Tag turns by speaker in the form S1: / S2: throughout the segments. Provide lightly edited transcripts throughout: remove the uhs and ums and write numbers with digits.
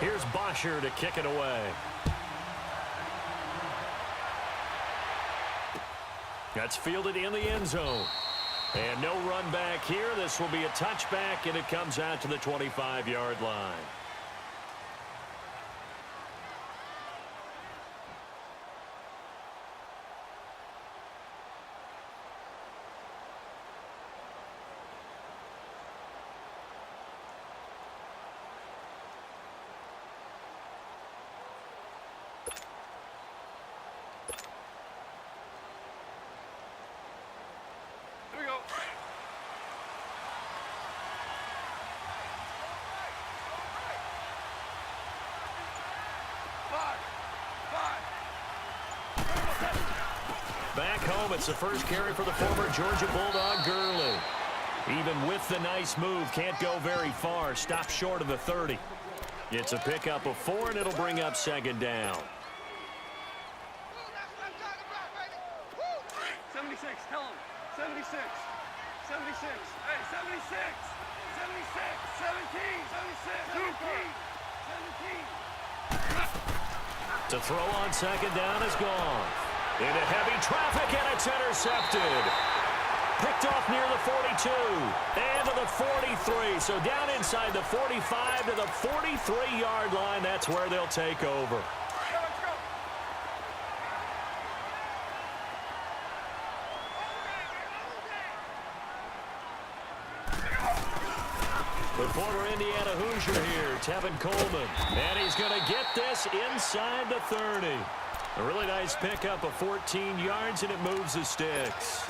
S1: Here's Bosher to kick it away. That's fielded in the end zone. And no run back here. This will be a touchback, and it comes out to the 25-yard line. Back home, it's the first carry for the former Georgia Bulldog, Gurley. Even with the nice move, can't go very far. Stops short of the 30. It's a pickup of 4, and it'll bring up second down.
S2: 76, tell him. 76. 76. Hey, 76. 76. 17. 76. 17. 17.
S1: To throw on second down is gone. Into heavy traffic, and it's intercepted. Picked off near the 42 and to the 43. So down inside the 45 to the 43-yard line. That's where they'll take over. The former Indiana Hoosier here, Tevin Coleman. And he's going to get this inside the 30. A really nice pickup of 14 yards, and it moves the sticks.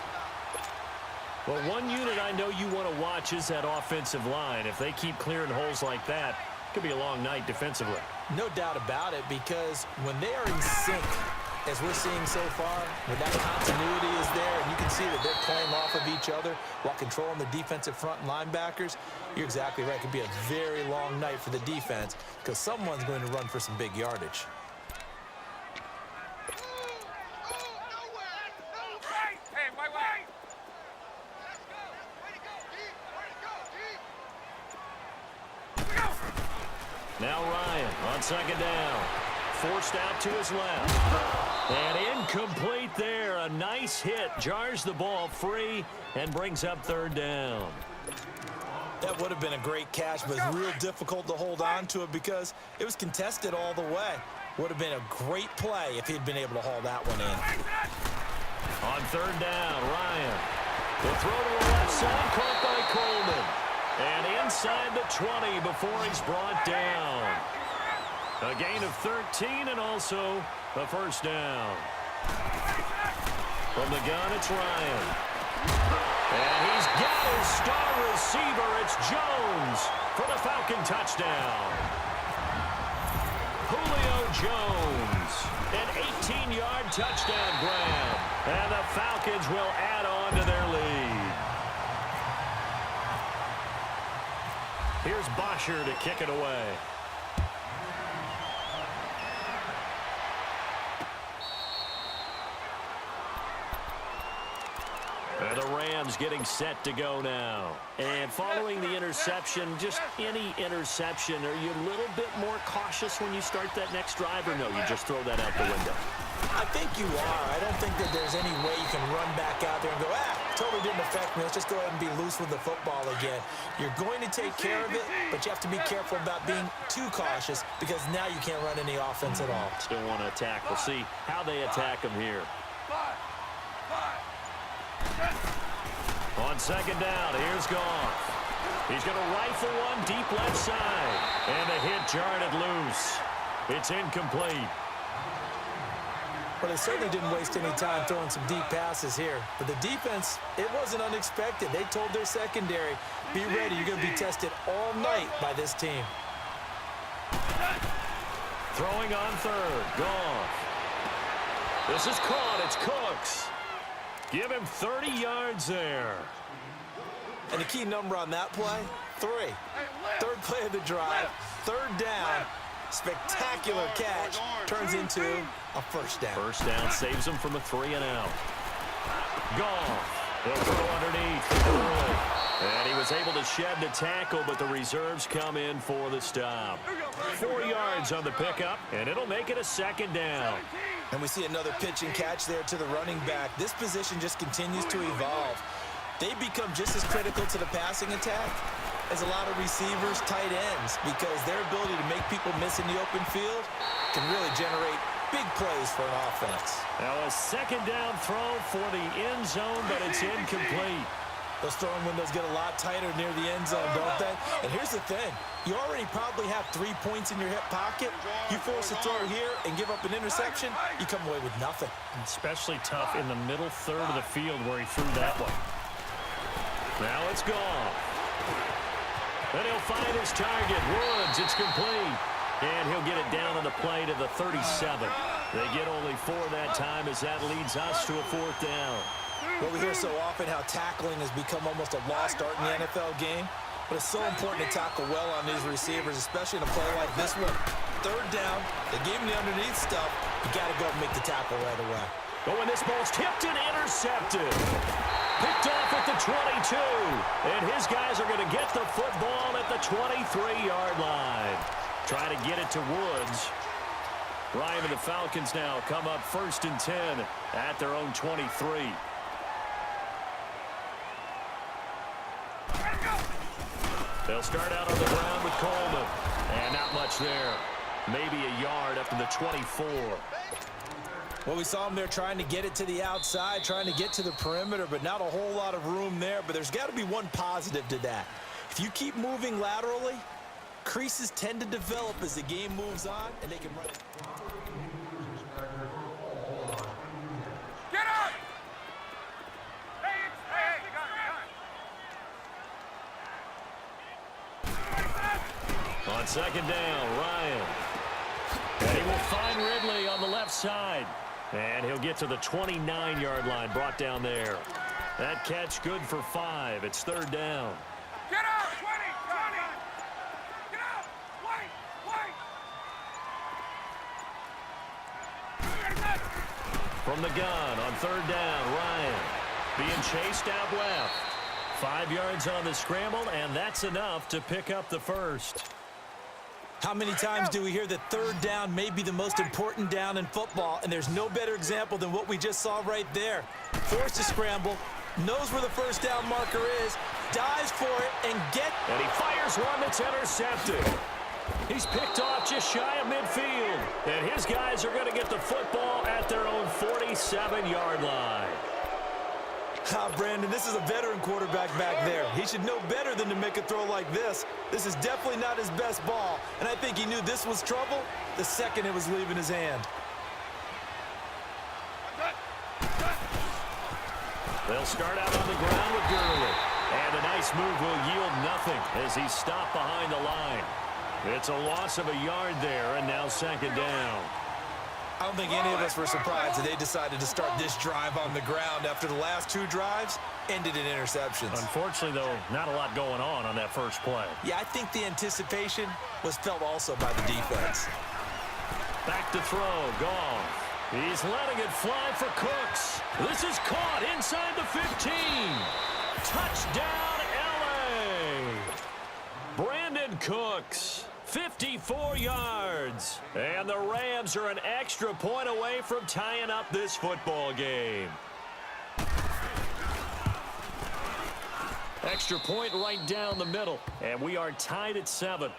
S1: Well, one unit I know you want to watch is that offensive line. If they keep clearing holes like that, it could be a long night defensively.
S3: No doubt about it, because when they are in sync, as we're seeing so far, when that continuity is there, and you can see that they're playing off of each other while controlling the defensive front linebackers, you're exactly right. It could be a very long night for the defense because someone's going to run for some big yardage.
S1: Now Ryan on second down. Forced out to his left. And incomplete there. A nice hit. Jars the ball free and brings up third down.
S3: That would have been a great catch, but it's real difficult to hold on to it because it was contested all the way. Would have been a great play if he'd been able to haul that one in.
S1: On third down, Ryan. The throw to the left side, caught by Coleman. And inside the 20 before he's brought down. A gain of 13 and also a first down. From the gun, it's Ryan. And he's got his star receiver. It's Jones for the Falcon touchdown. Julio Jones, an 18-yard touchdown grab. And the Falcons will add on to their lead. Here's Bosher to kick it away. And the Rams getting set to go now. And following the interception, just any interception, are you a little bit more cautious when you start that next drive, or no, you just throw that out the window?
S3: I think you are. I don't think that there's any way you can run back out there and go, totally didn't affect me. Let's just go ahead and be loose with the football again. You're going to take care of it, but you have to be careful about being too cautious because now you can't run any offense at all.
S1: Still want to attack. We'll see how they attack them here. On second down, here's Goff. He's going to rifle one deep left side. And the hit jarred it loose. It's incomplete.
S3: Well, they certainly didn't waste any time throwing some deep passes here. But the defense, it wasn't unexpected. They told their secondary, be ready. You're going to be tested all night by this team.
S1: Throwing on third. Goff. This is caught. It's Cooks. Give him 30 yards there.
S3: And the key number on that play, 3. Third play of the drive, third down. Spectacular catch turns into a first down.
S1: First down saves him from a 3-and-out. Goff. They'll throw underneath. Early. And he was able to shed the tackle, but the reserves come in for the stop. 4 yards on the pickup, and it'll make it a second down.
S3: And we see another pitch and catch there to the running back. This position just continues to evolve. They become just as critical to the passing attack as a lot of receivers, tight ends, because their ability to make people miss in the open field can really generate big plays for an offense.
S1: Now a second down throw for the end zone, but it's incomplete.
S3: Those throwing windows get a lot tighter near the end zone, don't they? And here's the thing. You already probably have 3 points in your hip pocket. You force a throw here and give up an interception, you come away with nothing.
S1: Especially tough in the middle third of the field where he threw that one. Now it's gone. Then he'll find his target. Woods, it's complete. And he'll get it down on the play to the 37. They get only 4 that time as that leads us to a 4th down.
S3: Well, we hear so often how tackling has become almost a lost art in the NFL game, but it's so important to tackle well on these receivers, especially in a play like this one. 3rd down, they gave him the underneath stuff. You got to go and make the tackle right away.
S1: But when this ball's tipped and intercepted. Picked off at the 22. And his guys are going to get the football at the 23-yard line. Try to get it to Woods. Ryan and the Falcons now come up 1st and 10 at their own 23. They'll start out on the ground with Coleman. And not much there. Maybe a yard up to the 24.
S3: Well, we saw him there trying to get it to the outside, trying to get to the perimeter, but not a whole lot of room there. But there's got to be one positive to that. If you keep moving laterally, creases tend to develop as the game moves on, and they can run it.
S2: Get up!
S1: On 2nd down, Ryan. And he will find Ridley on the left side. And he'll get to the 29-yard line, brought down there. That catch good for 5. It's 3rd down.
S2: Get up! 20! Get up! Wait!
S1: From the gun on 3rd down, Ryan being chased out left. 5 yards on the scramble, and that's enough to pick up the first.
S3: How many times do we hear that 3rd down may be the most important down in football, and there's no better example than what we just saw right there. Forced to scramble, knows where the 1st down marker is, dives for it, and
S1: And he fires one that's intercepted. He's picked off just shy of midfield, and his guys are going to get the football at their own 47-yard line.
S3: Brandon, this is a veteran quarterback back there. He should know better than to make a throw like this. This is definitely not his best ball, and I think he knew this was trouble the second it was leaving his hand.
S1: They'll start out on the ground with Gurley, and a nice move will yield nothing as he's stopped behind the line. It's a loss of a yard there, and now 2nd down.
S3: I don't think any of us were surprised that they decided to start this drive on the ground after the last 2 drives ended in interceptions.
S1: Unfortunately, though, not a lot going on that first play.
S3: Yeah, I think the anticipation was felt also by the defense.
S1: Back to throw, Goff. He's letting it fly for Cooks. This is caught inside the 15. Touchdown, L.A. Brandon Cooks. 54 yards. And the Rams are an extra point away from tying up this football game. Extra point right down the middle. And we are tied at 7.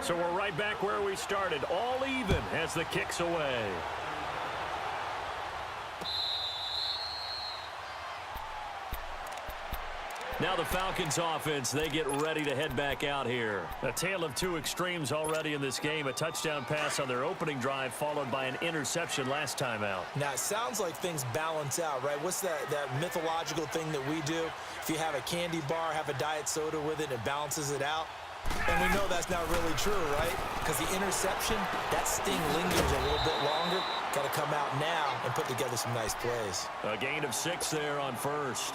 S1: So we're right back where we started, all even as the kick's away. Now the Falcons offense, they get ready to head back out here. A tale of 2 extremes already in this game. A touchdown pass on their opening drive followed by an interception last time out.
S3: Now, it sounds like things balance out, right? What's that mythological thing that we do? If you have a candy bar, have a diet soda with it, it balances it out. And we know that's not really true, right? Because the interception, that sting lingers a little bit longer. Got to come out now and put together some nice plays.
S1: A gain of 6 there on first.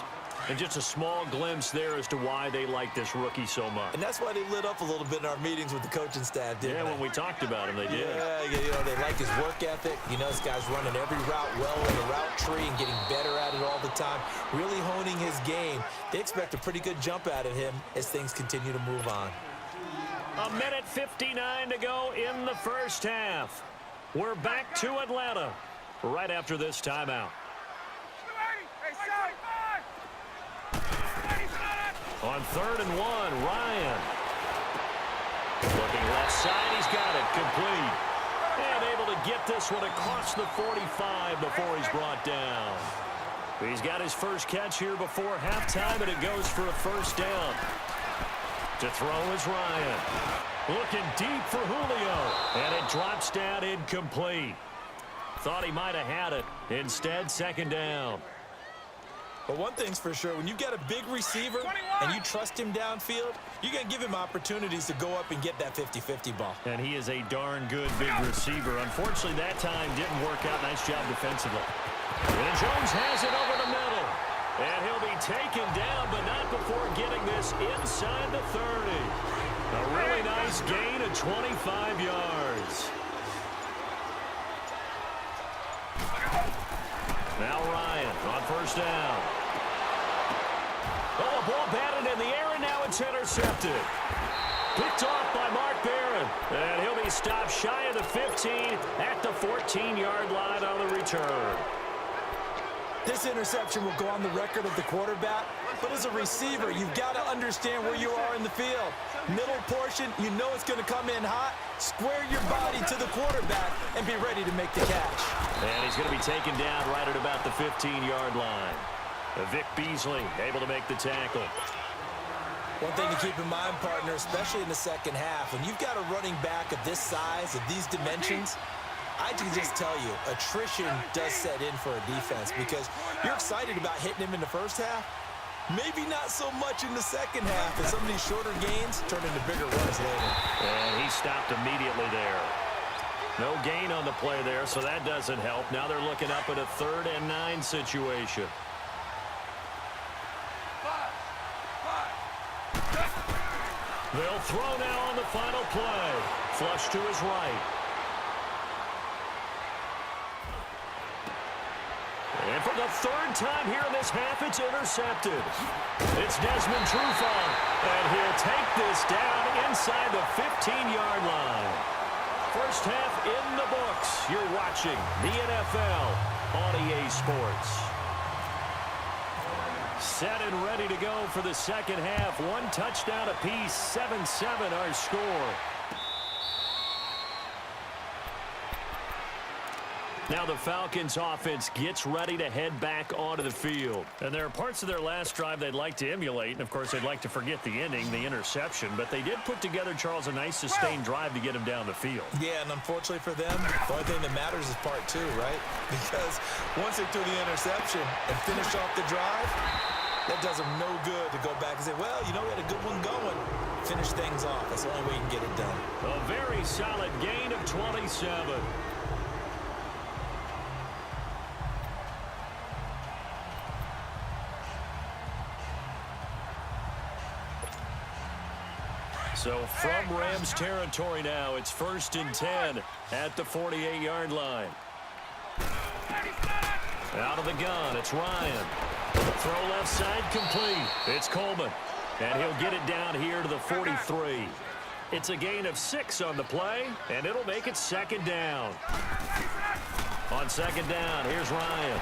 S1: And just a small glimpse there as to why they like this rookie so much.
S3: And that's why they lit up a little bit in our meetings with the coaching staff, didn't they?
S1: Yeah, when we talked about him, they did.
S3: Yeah, you know, they like his work ethic. You know, this guy's running every route well in the route tree and getting better at it all the time, really honing his game. They expect a pretty good jump out of him as things continue to move on.
S1: 1:59 to go in the first half. We're back to Atlanta right after this timeout. On 3rd and 1, Ryan. Looking left side, he's got it, complete. And able to get this one across the 45 before he's brought down. He's got his first catch here before halftime, and it goes for a first down. To throw is Ryan. Looking deep for Julio, and it drops down incomplete. Thought he might have had it. Instead, second down.
S3: But one thing's for sure, when you've got a big receiver and you trust him downfield, you're going to give him opportunities to go up and get that 50-50 ball.
S1: And he is a darn good big receiver. Unfortunately, that time didn't work out. Nice job defensively. And Jones has it over the middle. And he'll be taken down, but not before getting this inside the 30. A really nice gain of 25 yards. Now Ryan on first down. Oh, a ball batted in the air, and now it's intercepted. Picked off by Mark Barron. And he'll be stopped shy of the 15 at the 14-yard line on the return.
S3: This interception will go on the record of the quarterback, but as a receiver, you've got to understand where you are in the field. Middle portion, you know it's going to come in hot. Square your body to the quarterback and be ready to make the catch.
S1: And he's going to be taken down right at about the 15-yard line. Vic Beasley able to make the tackle.
S3: One thing to keep in mind, partner, especially in the second half, when you've got a running back of this size, of these dimensions, I can just tell you, attrition does set in for a defense because you're excited about hitting him in the first half. Maybe not so much in the second half, as some of these shorter gains turn into bigger runs later.
S1: And he stopped immediately there. No gain on the play there, so that doesn't help. Now they're looking up at a 3rd and 9 situation. They'll throw now on the final play. Flush to his right. And for the 3rd time here in this half, it's intercepted. It's Desmond Trufant, and he'll take this down inside the 15-yard line. First half in the books. You're watching the NFL on EA Sports. Set and ready to go for the second half. One touchdown apiece, 7-7 our score. Now the Falcons offense gets ready to head back onto the field. And there are parts of their last drive they'd like to emulate. And, of course, they'd like to forget the ending, the interception. But they did put together, Charles, a nice sustained drive to get him down the field.
S3: Yeah, and unfortunately for them, the only thing that matters is part 2, right? Because once they threw the interception and finished off the drive, that does them no good to go back and say, well, you know, we had a good one going. Finish things off. That's the only way you can get it done.
S1: A very solid gain of 27. So from Rams territory now, it's 1st and 10 at the 48-yard line. Out of the gun, it's Ryan. Throw left side complete. It's Coleman. And he'll get it down here to the 43. It's a gain of 6 on the play, and it'll make it 2nd down. On 2nd down, here's Ryan.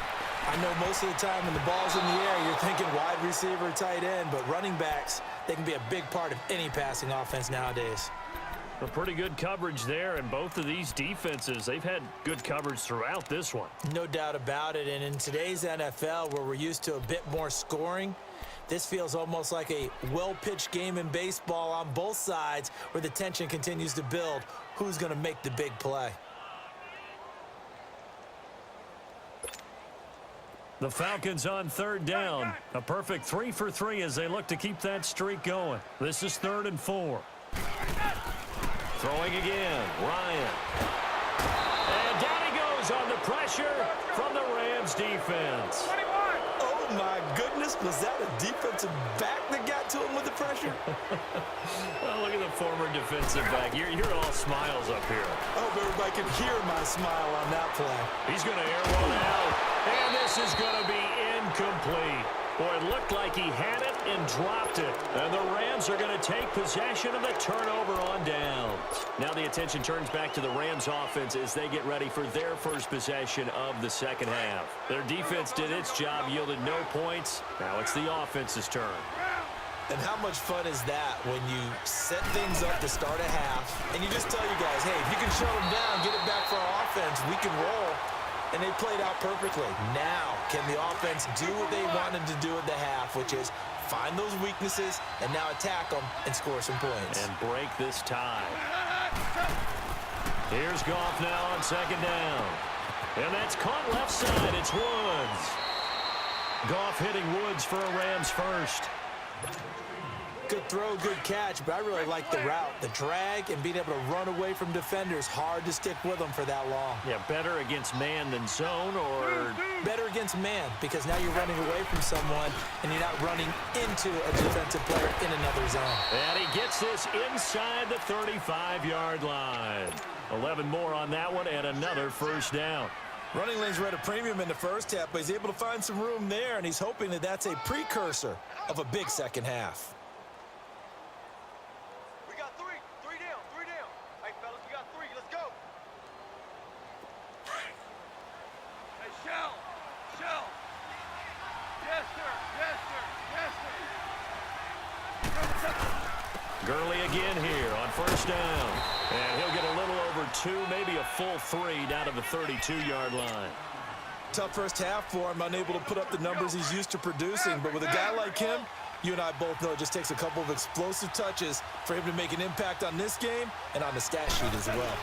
S3: I know most of the time when the ball's in the air, you're thinking wide receiver, tight end, but running backs, they can be a big part of any passing offense nowadays.
S1: A pretty good coverage there, and both of these defenses, they've had good coverage throughout this one.
S3: No doubt about it, and in today's NFL, where we're used to a bit more scoring, this feels almost like a well-pitched game in baseball on both sides where the tension continues to build. Who's going to make the big play?
S1: The Falcons on 3rd down. A perfect 3 for 3 as they look to keep that streak going. This is 3rd and 4. Throwing again, Ryan. And down he goes on the pressure from the Rams defense.
S3: Oh, my goodness. Was that a defensive back that got to him with the pressure?
S1: Well, look at the former defensive back. You're all smiles up here.
S3: I hope everybody can hear my smile on that play.
S1: He's going to air one out. And this is going to be incomplete. Boy, it looked like he had it and dropped it. And the Rams are going to take possession of the turnover on downs. Now the attention turns back to the Rams offense as they get ready for their first possession of the second half. Their defense did its job, yielded no points. Now it's the offense's turn.
S3: And how much fun is that when you set things up to start a half, and you just tell you guys, hey, if you can shut them down, get it back for our offense, we can roll. And they played out perfectly. Now, can the offense do what they wanted to do at the half, which is find those weaknesses and now attack them and score some points.
S1: And break this tie. Here's Goff now on second down. And that's caught left side. It's Woods. Goff hitting Woods for a Rams first.
S3: Good throw, good catch, but I really like the route. The drag and being able to run away from defenders, hard to stick with them for that long.
S1: Yeah, better against man than zone, or
S3: better against man, because now you're running away from someone and you're not running into a defensive player in another zone.
S1: And he gets this inside the 35-yard line. 11 more on that one and another first down.
S3: Running lanes were at a premium in the first half, but he's able to find some room there, and he's hoping that that's a precursor of a big second half.
S1: Gurley again here on first down. And he'll get a little over 2, maybe a full 3 down to the 32-yard line.
S3: Tough first half for him, unable to put up the numbers he's used to producing. But with a guy like him, you and I both know it just takes a couple of explosive touches for him to make an impact on this game and on the stat sheet as well.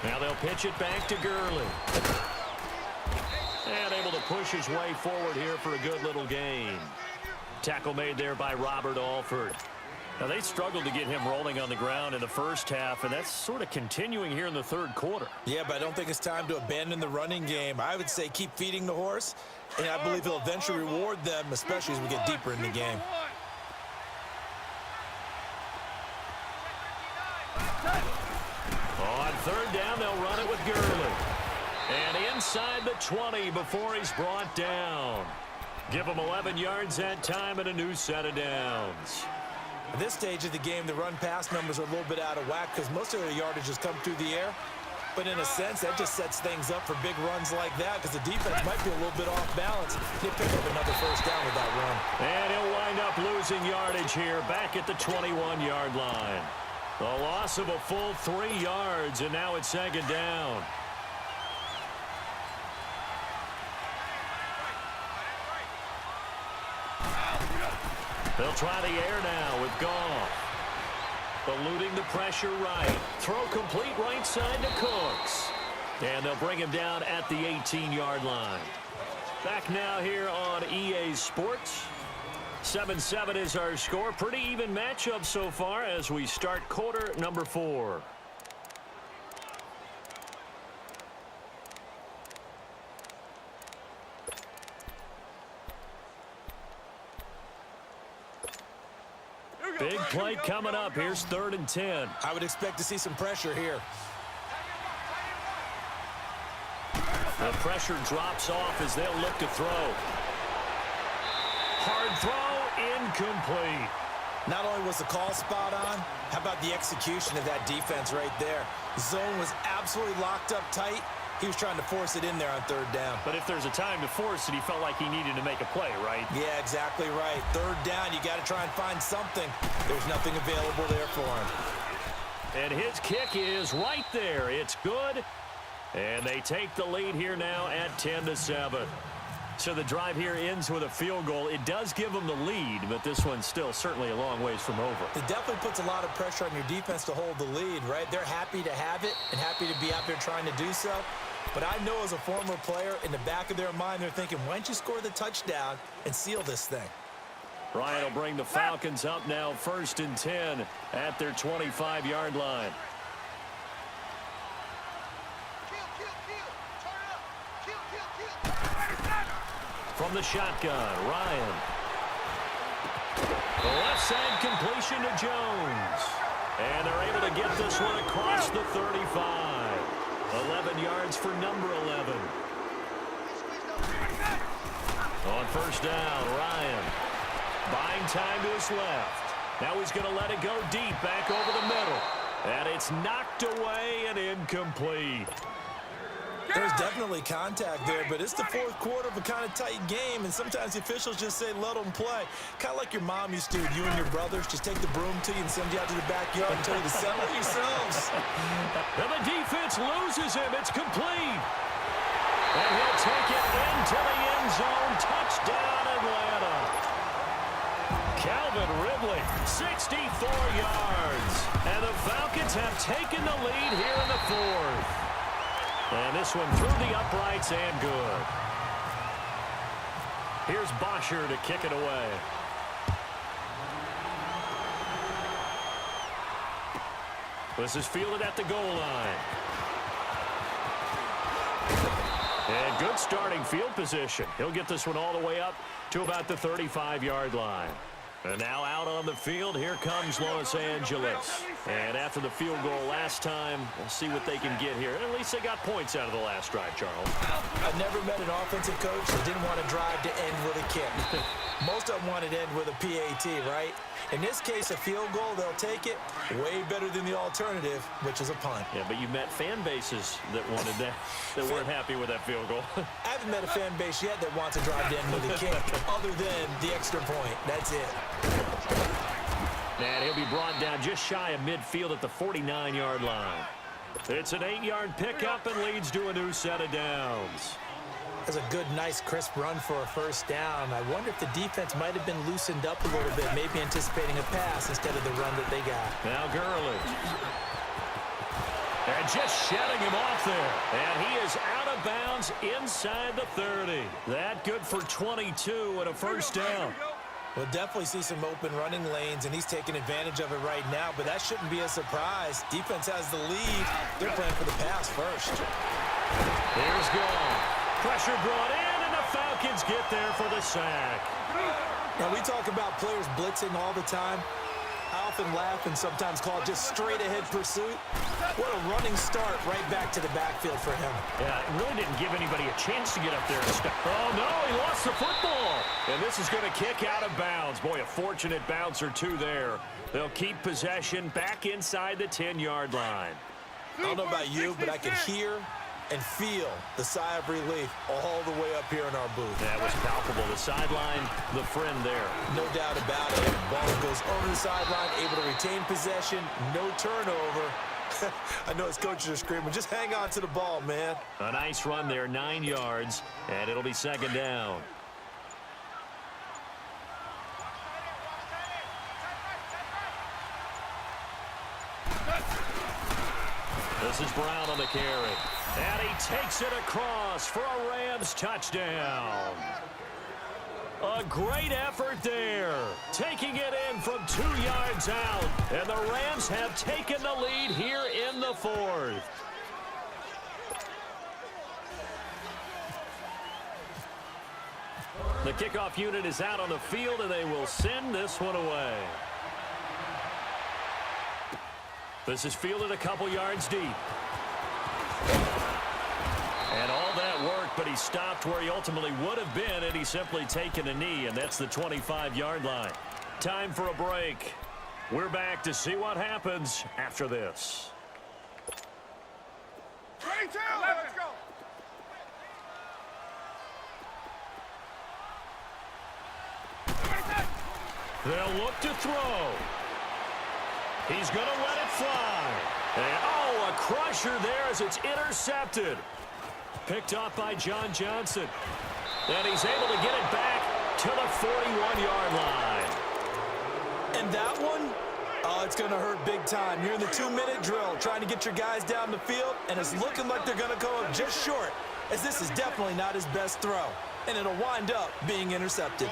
S1: Now they'll pitch it back to Gurley. And able to push his way forward here for a good little gain. Tackle made there by Robert Alford. Now, they struggled to get him rolling on the ground in the first half, and that's sort of continuing here in the third quarter.
S3: Yeah, but I don't think it's time to abandon the running game. I would say keep feeding the horse, and I believe he'll eventually reward them, especially as we get deeper in the game.
S1: On third down, they'll run it with Gurley. And inside the 20 before he's brought down. Give him 11 yards that time and a new set of downs.
S3: At this stage of the game, the run-pass numbers are a little bit out of whack because most of their yardage has come through the air. But in a sense, that just sets things up for big runs like that because the defense might be a little bit off balance. He'll pick up another first down with that run.
S1: And he'll wind up losing yardage here back at the 21-yard line. The loss of a full 3 yards, and now it's second down. They'll try the air now with Goff. Eluding the pressure right. Throw complete right side to Cooks. And they'll bring him down at the 18-yard line. Back now here on EA Sports. 7-7 is our score. Pretty even matchup so far as we start quarter number 4. Big play coming up. Here's 3rd and 10.
S3: I would expect to see some pressure here.
S1: The pressure drops off as they'll look to throw. Hard throw, incomplete.
S3: Not only was the call spot on, how about the execution of that defense right there? Zone was absolutely locked up tight. He was trying to force it in there on 3rd down.
S1: But if there's a time to force it, he felt like he needed to make a play, right?
S3: Yeah, exactly right. 3rd down, you got to try and find something. There's nothing available there for him.
S1: And his kick is right there. It's good. And they take the lead here now at 10-7. So the drive here ends with a field goal. It does give them the lead, but this one's still certainly a long ways from over.
S3: It definitely puts a lot of pressure on your defense to hold the lead, right? They're happy to have it and happy to be out there trying to do so. But I know as a former player, in the back of their mind, they're thinking, why don't you score the touchdown and seal this thing?
S1: Ryan will bring the Falcons up now 1st and 10 at their 25-yard line. From the shotgun, Ryan. The left side completion to Jones. And they're able to get this one across the 35. 11 yards for number 11. On first down, Ryan. Buying time to his left. Now he's going to let it go deep back over the middle. And it's knocked away and incomplete.
S3: There's definitely contact there, but it's the fourth quarter of a kind of tight game, and sometimes the officials just say, let them play. Kind of like your mom used to, you and your brothers, just take the broom to you and send you out to the backyard and tell you to settle yourselves.
S1: And the defense loses him. It's complete. And he'll take it into the end zone. Touchdown, Atlanta. Calvin Ridley, 64 yards. And the Falcons have taken the lead here in the fourth. And this one through the uprights and good. Here's Bosher to kick it away. This is fielded at the goal line. And good starting field position. He'll get this one all the way up to about the 35-yard line. And now out on the field, here comes Los Angeles. And after the field goal last time, we'll see what they can get here. At least they got points out of the last drive, Charles.
S3: I've never met an offensive coach that didn't want to drive to end with a kick. Most of them want to end with a PAT, right? In this case, a field goal, they'll take it. Way better than the alternative, which is a punt.
S1: Yeah, but you met fan bases that wanted that, that weren't happy with that field goal.
S3: I haven't met a fan base yet that wants to drive to end with a kick, other than the extra point. That's it.
S1: And he'll be brought down just shy of midfield at the 49-yard line. It's an 8-yard pickup and leads to a new set of downs.
S3: That's a good, nice, crisp run for a first down. I wonder if the defense might have been loosened up a little bit, maybe anticipating a pass instead of the run that they got.
S1: Now Gurley. And just shedding him off there. And he is out of bounds inside the 30. That good for 22 and a first down.
S3: We'll definitely see some open running lanes, and he's taking advantage of it right now, but that shouldn't be a surprise. Defense has the lead. They're playing for the pass first.
S1: Here's Gall. Pressure brought in, and the Falcons get there for the sack.
S3: Now, we talk about players blitzing all the time. I often laugh and sometimes call it just straight-ahead pursuit. What a running start right back to the backfield for him.
S1: Yeah, it really didn't give anybody a chance to get up there and stop. Oh, no, he lost the football. And this is going to kick out of bounds. Boy, a fortunate bounce or two there. They'll keep possession back inside the 10-yard line.
S3: I don't know about you, but I can hear and feel the sigh of relief all the way up here in our booth.
S1: That was palpable. The sideline, the friend there.
S3: No doubt about it. Ball goes over the sideline, able to retain possession, no turnover. I know his coaches are screaming, just hang on to the ball, man.
S1: A nice run there, 9 yards, and it'll be second down. This is Brown on the carry. And he takes it across for a Rams touchdown. A great effort there. Taking it in from 2 yards out. And the Rams have taken the lead here in the fourth. The kickoff unit is out on the field, and they will send this one away. This is fielded a couple yards deep. And all that work, but he stopped where he ultimately would have been, and he's simply taken a knee, and that's the 25-yard line. Time for a break. We're back to see what happens after this.
S2: 22, let's go.
S1: They'll look to throw. He's going to let it fly. And, oh, a crusher there as it's intercepted. Picked off by John Johnson. And he's able to get it back to the 41-yard line.
S3: And that one, oh, it's going to hurt big time. You're in the 2-minute drill trying to get your guys down the field, and it's looking like they're going to go up just short, as this is definitely not his best throw. And it'll wind up being intercepted.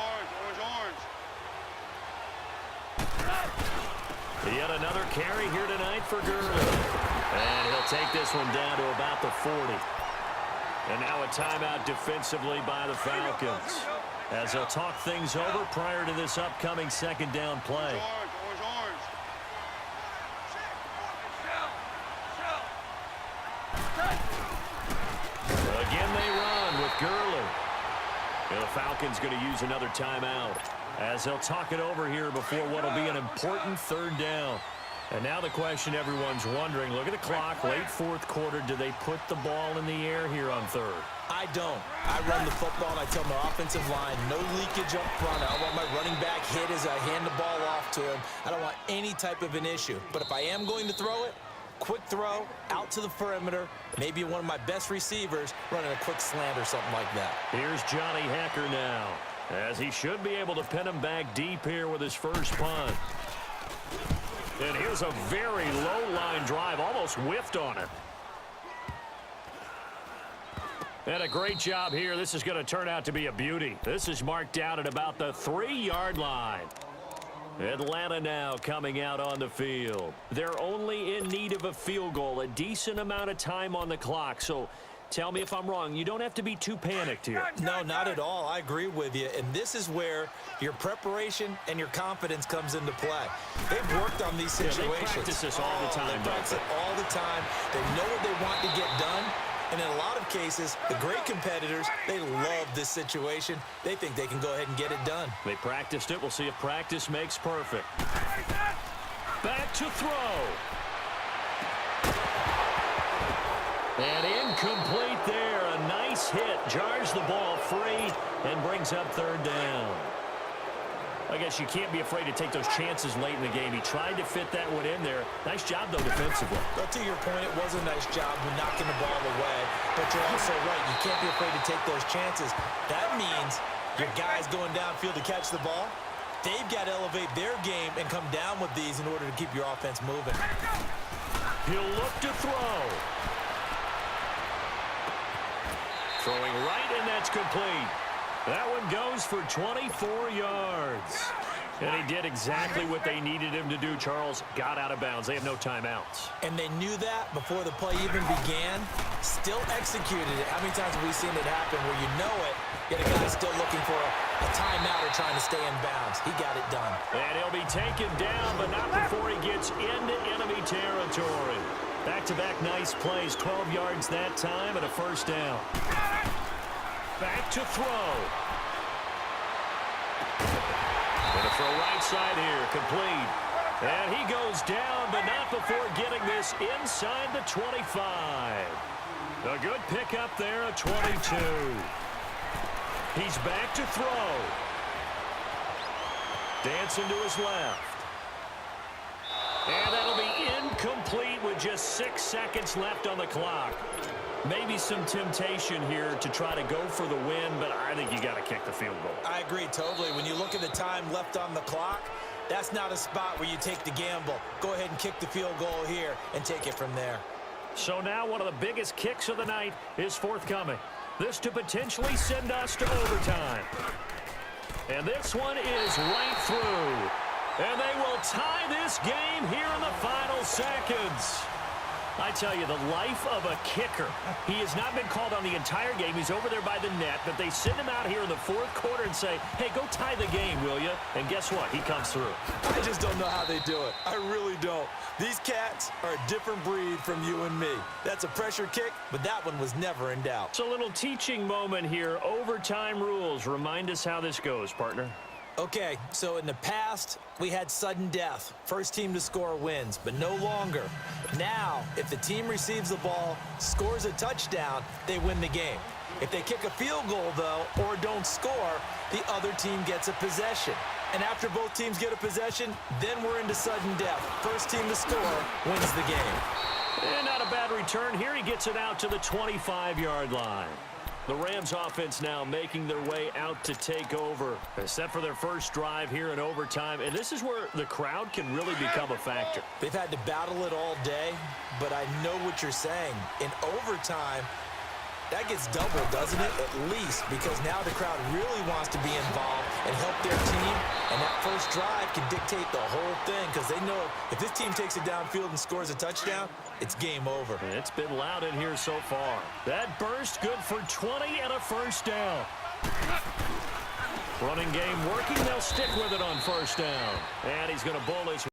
S1: Yet another carry here tonight for Gurley. And he'll take this one down to about the 40. And now a timeout defensively by the Falcons. as they'll talk things over prior to this upcoming second down play.
S2: Orange.
S1: Again, they run with Gurley. And the Falcons going to use another timeout as they'll talk it over here before what will be an important third down. And now the question everyone's wondering, look at the clock, late fourth quarter, do they put the ball in the air here on third?
S3: I don't. I run the football, and I tell my offensive line, no leakage up front. I don't want my running back hit as I hand the ball off to him. I don't want any type of an issue. But if I am going to throw it, quick throw, out to the perimeter, maybe one of my best receivers running a quick slant or something like that.
S1: Here's Johnny Hecker now, as he should be able to pin him back deep here with his first punt. And here's a very low-line drive, almost whiffed on it. And a great job here. This is going to turn out to be a beauty. This is marked out at about the 3-yard line. Atlanta now coming out on the field. They're only in need of a field goal, a decent amount of time on the clock. So tell me if I'm wrong. You don't have to be too panicked here.
S3: No, not at all. I agree with you. And this is where your preparation and your confidence comes into play. They've worked on these situations.
S1: They practice this all the time.
S3: They practice it all the time. They know what they want to get done. And in a lot of cases, the great competitors, they love this situation. They think they can go ahead and get it done.
S1: They practiced it. We'll see if practice makes perfect. Back to throw. And incomplete there. A nice hit. Jars the ball free and brings up third down. I guess you can't be afraid to take those chances late in the game. He tried to fit that one in there. Nice job, though, defensively.
S3: But to your point, it was a nice job with knocking the ball away. But you're also right. You can't be afraid to take those chances. That means your guys going downfield to catch the ball, they've got to elevate their game and come down with these in order to keep your offense moving.
S1: He'll look to throw. Throwing right, and that's complete. That one goes for 24 yards. And he did exactly what they needed him to do, Charles. Got out of bounds. They have no timeouts.
S3: And they knew that before the play even began. Still executed it. How many times have we seen it happen where you know it, yet a guy's still looking for a timeout or trying to stay in bounds? He got it done.
S1: And he'll be taken down, but not before he gets into enemy territory. Back-to-back nice plays. 12 yards that time and a first down. Back to throw. And a throw right side here, complete. And he goes down, but not before getting this inside the 25. A good pickup there at 22. He's back to throw. Dancing to his left. And that'll be incomplete with just 6 seconds left on the clock. Maybe some temptation here to try to go for the win, but I think you got to kick the field goal.
S3: I agree totally. When you look at the time left on the clock, that's not a spot where you take the gamble. Go ahead and kick the field goal here and take it from there.
S1: So now one of the biggest kicks of the night is forthcoming. This to potentially send us to overtime. And this one is right through. And they will tie this game here in the final seconds. I tell you, the life of a kicker. He has not been called on the entire game. He's over there by the net, but they send him out here in the fourth quarter and say, hey, go tie the game, will you? And guess what? He comes through.
S3: I just don't know how they do it. I really don't. These cats are a different breed from you and me. That's a pressure kick, but that one was never in doubt.
S1: It's a little teaching moment here. Overtime rules. Remind us how this goes, partner.
S3: Okay, so in the past, we had sudden death. First team to score wins, but no longer. Now, if the team receives the ball, scores a touchdown, they win the game. If they kick a field goal, though, or don't score, the other team gets a possession. And after both teams get a possession, then we're into sudden death. First team to score wins the game.
S1: And not a bad return here. He gets it out to the 25-yard line. The Rams offense now making their way out to take over. Set for their first drive here in overtime. And this is where the crowd can really become a factor.
S3: They've had to battle it all day, but I know what you're saying. In overtime, that gets doubled, doesn't it? At least, because now the crowd really wants to be involved and help their team. And that first drive can dictate the whole thing because they know if this team takes it downfield and scores a touchdown, it's game over.
S1: It's been loud in here so far. That burst good for 20 and a first down. Running game working. They'll stick with it on first down. And he's going to bowl his